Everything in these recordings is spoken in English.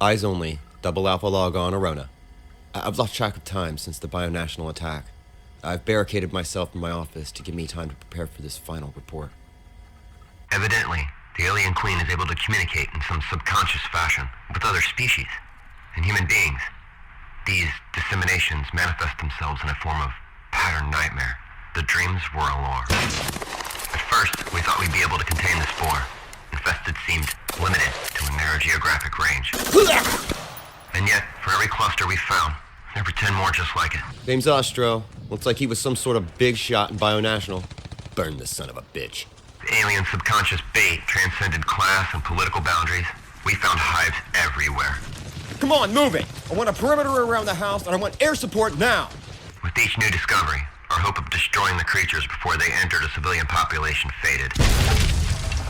Eyes only, double alpha log on Arona. I've lost track of time since the bionational attack. I've barricaded myself in my office to give me time to prepare for this final report. Evidently, the alien queen is able to communicate in some subconscious fashion with other species and human beings. These disseminations manifest themselves in a form of pattern nightmare. The dreams were a lure. At first, we thought we'd be able to contain the spore. Infested seemed limited to a narrow geographic range. And yet, for every cluster we found, there were 10 more just like it. Name's Ostro. Looks like he was some sort of big shot in bionational. Burn the son of a bitch. The alien subconscious bait transcended class and political boundaries. We found hives everywhere. Come on, move it! I want a perimeter around the house, and I want air support now! With each new discovery, our hope of destroying the creatures before they entered a civilian population faded.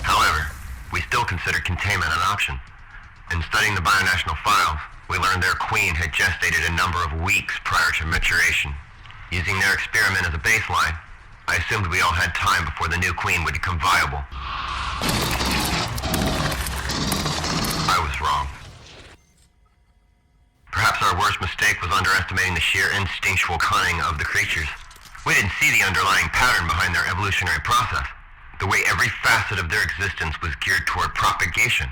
However, we still considered containment an option. In studying the bionational files, we learned their queen had gestated a number of weeks prior to maturation. Using their experiment as a baseline, I assumed we all had time before the new queen would become viable. I was wrong. Perhaps our worst mistake was underestimating the sheer instinctual cunning of the creatures. We didn't see the underlying pattern behind their evolutionary process. The way every facet of their existence was geared toward propagation.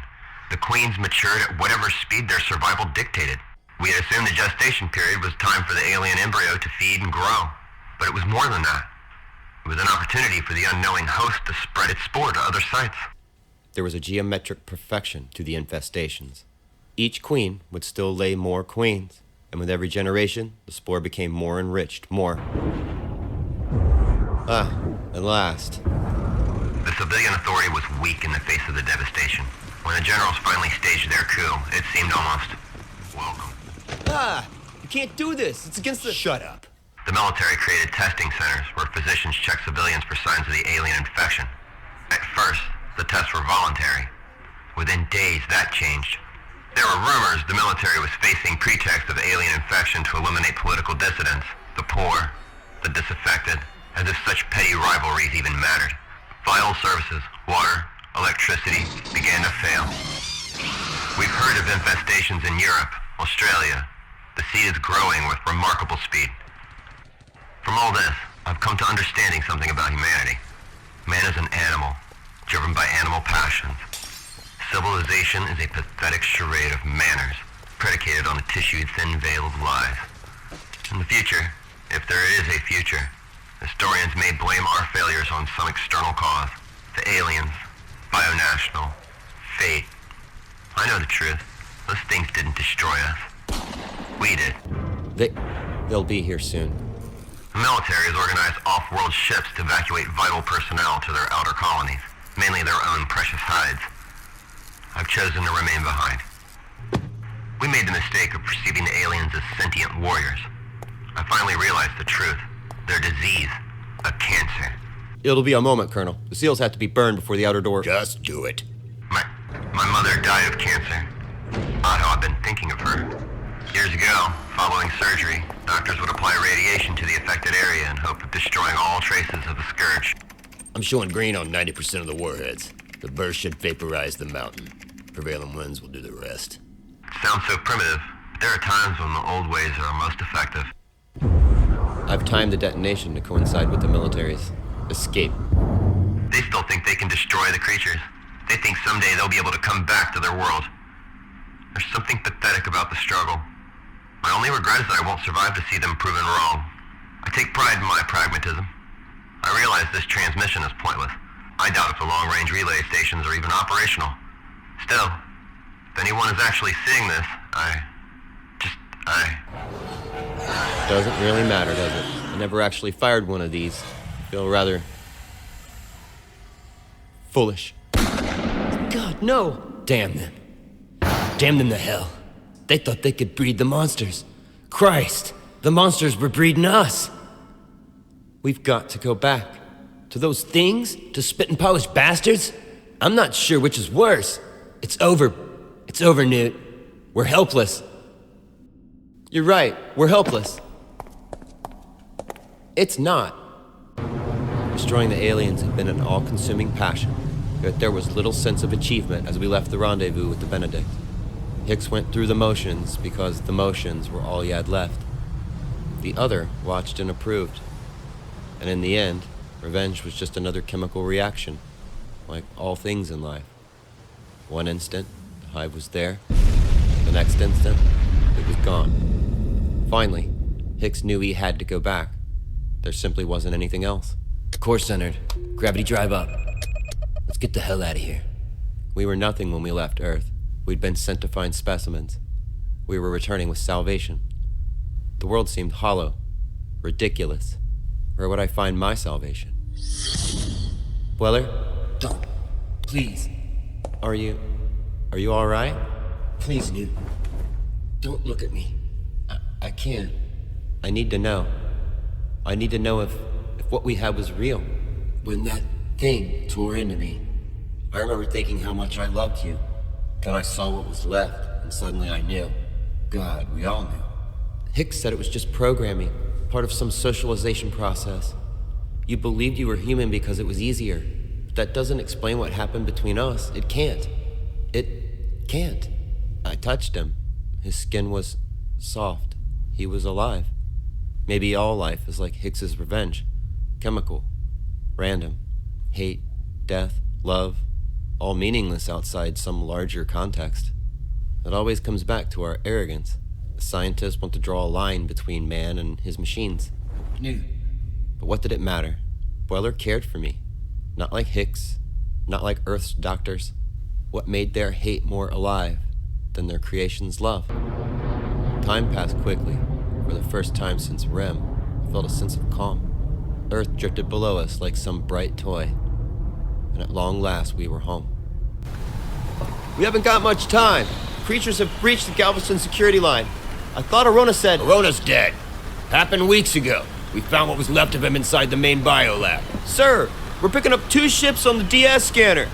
The queens matured at whatever speed their survival dictated. We had assumed the gestation period was time for the alien embryo to feed and grow. But it was more than that. It was an opportunity for the unknowing host to spread its spore to other sites. There was a geometric perfection to the infestations. Each queen would still lay more queens, and with every generation, the spore became more enriched, more. At last. The civilian authority was weak in the face of the devastation. When the generals finally staged their coup, it seemed almost welcome. You can't do this. It's against the... Shut up. The military created testing centers where physicians checked civilians for signs of the alien infection. At first, the tests were voluntary. Within days, that changed. There were rumors the military was facing pretext of alien infection to eliminate political dissidents, the poor, the disaffected, as if such petty rivalries even mattered. Vital services, water, electricity, began to fail. We've heard of infestations in Europe, Australia. The seed is growing with remarkable speed. From all this, I've come to understanding something about humanity. Man is an animal, driven by animal passions. Civilization is a pathetic charade of manners, predicated on a tissue-thin veil of lies. In the future, if there is a future, historians may blame our failures on some external cause. The aliens, bionational, fate. I know the truth. Those things didn't destroy us. We did. They'll be here soon. The military has organized off-world ships to evacuate vital personnel to their outer colonies, mainly their own precious hides. I've chosen to remain behind. We made the mistake of perceiving the aliens as sentient warriors. I finally realized the truth. Their disease, a cancer. It'll be a moment, Colonel. The seals have to be burned before the outer door... Just do it. My mother died of cancer. Odd how I've been thinking of her. Years ago, following surgery, doctors would apply radiation to the affected area in hope of destroying all traces of the scourge. I'm showing green on 90% of the warheads. The burst should vaporize the mountain. Prevailing winds will do the rest. It sounds so primitive, but there are times when the old ways are most effective. I've timed the detonation to coincide with the military's escape. They still think they can destroy the creatures. They think someday they'll be able to come back to their world. There's something pathetic about the struggle. My only regret is that I won't survive to see them proven wrong. I take pride in my pragmatism. I realize this transmission is pointless. I doubt if the long-range relay stations are even operational. Still, if anyone is actually seeing this, Doesn't really matter, does it? I never actually fired one of these. I feel rather... foolish. God, no! Damn them. Damn them to hell. They thought they could breed the monsters. Christ, the monsters were breeding us. We've got to go back. To those things? To spit and polish bastards? I'm not sure which is worse. It's over. It's over, Newt. We're helpless. You're right, we're helpless. It's not. Destroying the aliens had been an all-consuming passion, yet there was little sense of achievement as we left the rendezvous with the Benedict. Hicks went through the motions because the motions were all he had left. The other watched and approved. And in the end, revenge was just another chemical reaction, like all things in life. One instant, the hive was there. The next instant, it was gone. Finally, Hicks knew he had to go back. There simply wasn't anything else. Core centered. Gravity drive up. Let's get the hell out of here. We were nothing when we left Earth. We'd been sent to find specimens. We were returning with salvation. The world seemed hollow, ridiculous. Where would I find my salvation? Weller? Don't. Please. Are you all right? Please, Newt. Don't look at me. I can't. I need to know. I need to know if what we had was real. When that thing tore into me, I remember thinking how much I loved you. Then I saw what was left, and suddenly I knew. God, we all knew. Hicks said it was just programming, part of some socialization process. You believed you were human because it was easier. But that doesn't explain what happened between us. It can't. It can't. I touched him. His skin was soft. He was alive. Maybe all life is like Hicks's revenge. Chemical. Random. Hate, death, love. All meaningless outside some larger context. It always comes back to our arrogance. The scientists want to draw a line between man and his machines. Newt. But what did it matter? Boiler cared for me. Not like Hicks. Not like Earth's doctors. What made their hate more alive than their creation's love? Time passed quickly. For the first time since REM, I felt a sense of calm. Earth drifted below us like some bright toy. And at long last, we were home. We haven't got much time. Creatures have breached the Galveston security line. I thought Arona said... Arona's dead. Happened weeks ago. We found what was left of him inside the main biolab. Sir, we're picking up 2 ships on the DS scanner.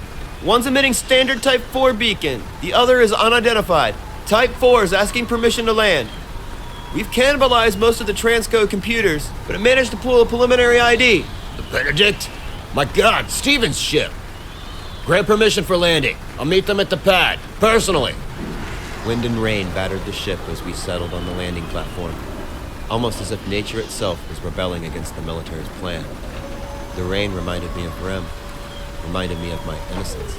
One's emitting standard Type 4 beacon. The other is unidentified. Type 4 is asking permission to land. We've cannibalized most of the transcode computers, but it managed to pull a preliminary ID. The Benedict? My God, Steven's ship. Grant permission for landing. I'll meet them at the pad, personally. Wind and rain battered the ship as we settled on the landing platform, almost as if nature itself was rebelling against the military's plan. The rain reminded me of REM, reminded me of my innocence.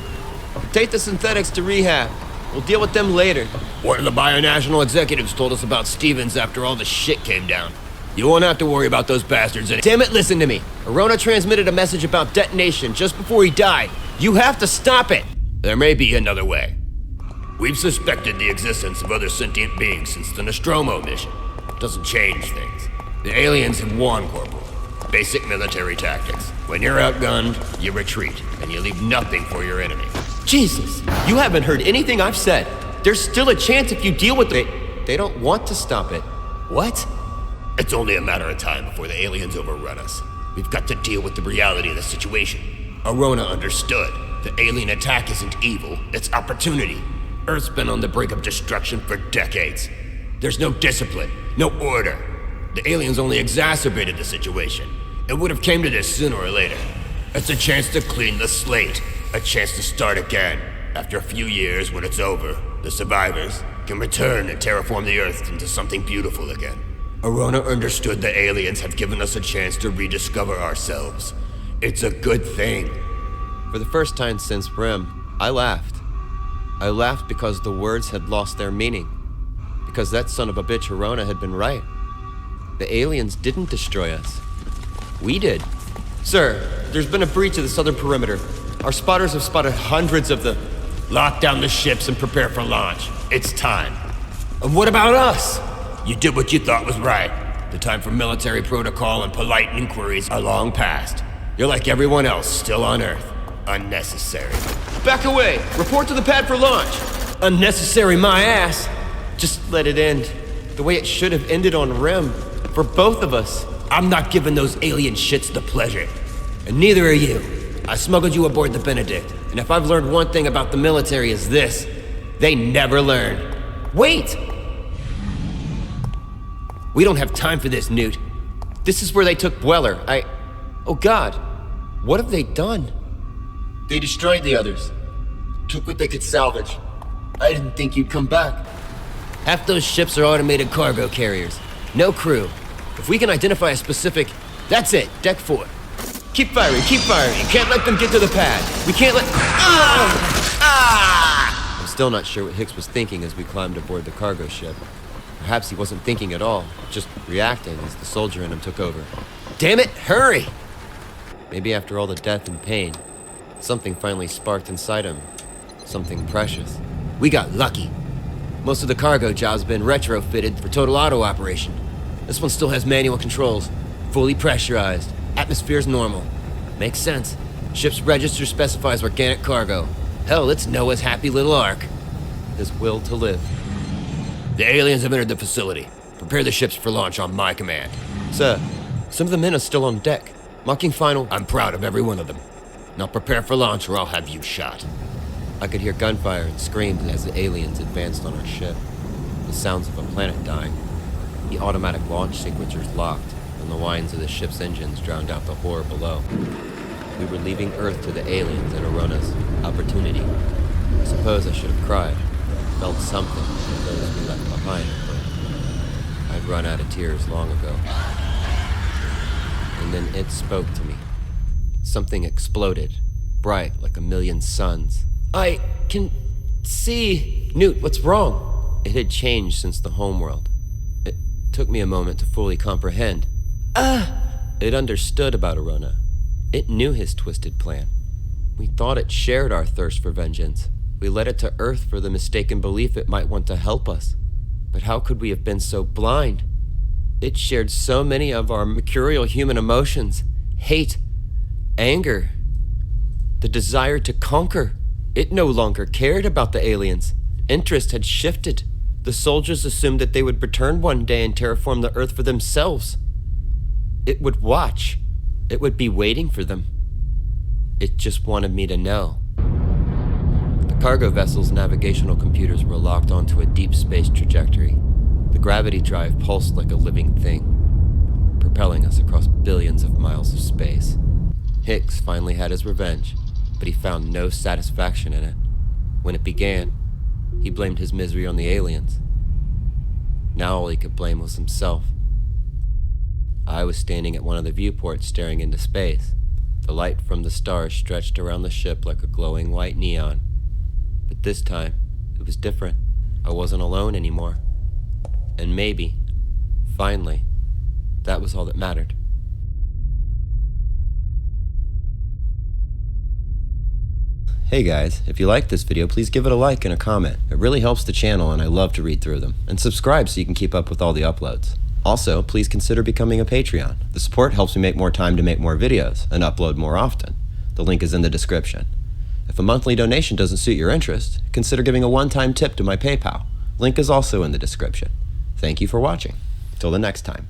Take the synthetics to rehab. We'll deal with them later. One of the bionational executives told us about Stevens after all the shit came down. You won't have to worry about those bastards any— Damn it, listen to me. Arona transmitted a message about detonation just before he died. You have to stop it. There may be another way. We've suspected the existence of other sentient beings since the Nostromo mission. Doesn't change things. The aliens have won, Corporal. Basic military tactics. When you're outgunned, you retreat, and you leave nothing for your enemy. Jesus, you haven't heard anything I've said. There's still a chance if you deal with it. They don't want to stop it. What? It's only a matter of time before the aliens overrun us. We've got to deal with the reality of the situation. Arona understood. The alien attack isn't evil, it's opportunity. Earth's been on the brink of destruction for decades. There's no discipline, no order. The aliens only exacerbated the situation. It would have came to this sooner or later. It's a chance to clean the slate, a chance to start again. After a few years, when it's over, the survivors can return and terraform the Earth into something beautiful again. Arona understood the aliens have given us a chance to rediscover ourselves. It's a good thing. For the first time since REM, I laughed. I laughed because the words had lost their meaning. Because that son of a bitch Arona had been right. The aliens didn't destroy us. We did. Sir, there's been a breach of the southern perimeter. Our spotters have spotted hundreds of the... Lock down the ships and prepare for launch. It's time. And what about us? You did what you thought was right. The time for military protocol and polite inquiries are long past. You're like everyone else, still on Earth. Unnecessary. Back away! Report to the pad for launch! Unnecessary my ass! Just let it end. The way it should have ended on REM. For both of us. I'm not giving those alien shits the pleasure. And neither are you. I smuggled you aboard the Benedict. And if I've learned one thing about the military is this. They never learn. Wait! We don't have time for this, Newt. This is where they took Weller. Oh God. What have they done? They destroyed the others. Took what they could salvage. I didn't think you'd come back. Half those ships are automated cargo carriers. No crew. If we can identify a specific... That's it, Deck 4. Keep firing, keep firing. Can't let them get to the pad. We can't let... I'm still not sure what Hicks was thinking as we climbed aboard the cargo ship. Perhaps he wasn't thinking at all, just reacting as the soldier in him took over. Damn it, hurry! Maybe after all the death and pain, something finally sparked inside him. Something precious. We got lucky. Most of the cargo jobs have been retrofitted for total auto operation. This one still has manual controls, fully pressurized, atmosphere's normal. Makes sense. Ship's register specifies organic cargo. Hell, it's Noah's happy little ark. His will to live. The aliens have entered the facility. Prepare the ships for launch on my command. Sir, some of the men are still on deck. Marking final. I'm proud of every one of them. Now prepare for launch or I'll have you shot. I could hear gunfire and screams as the aliens advanced on our ship. The sounds of a planet dying. The automatic launch sequencers locked, and the whines of the ship's engines drowned out the horror below. We were leaving Earth to the aliens and Arona's opportunity. I suppose I should have cried, felt something for those we left behind, but I'd run out of tears long ago. And then it spoke to me. Something exploded, bright like a million suns. I can see... Newt, what's wrong? It had changed since the homeworld. It took me a moment to fully comprehend. It understood about Arona. It knew his twisted plan. We thought it shared our thirst for vengeance. We led it to Earth for the mistaken belief it might want to help us. But how could we have been so blind? It shared so many of our mercurial human emotions. Hate, anger, the desire to conquer. It no longer cared about the aliens. Interest had shifted. The soldiers assumed that they would return one day and terraform the Earth for themselves. It would watch. It would be waiting for them. It just wanted me to know. The cargo vessel's navigational computers were locked onto a deep space trajectory. The gravity drive pulsed like a living thing, propelling us across billions of miles of space. Hicks finally had his revenge, but he found no satisfaction in it. When it began, he blamed his misery on the aliens. Now all he could blame was himself. I was standing at one of the viewports staring into space. The light from the stars stretched around the ship like a glowing white neon. But this time, it was different. I wasn't alone anymore. And maybe, finally, that was all that mattered. Hey guys, if you liked this video, please give it a like and a comment. It really helps the channel and I love to read through them. And subscribe so you can keep up with all the uploads. Also, please consider becoming a Patreon. The support helps me make more time to make more videos and upload more often. The link is in the description. If a monthly donation doesn't suit your interest, consider giving a one-time tip to my PayPal. Link is also in the description. Thank you for watching. Till the next time.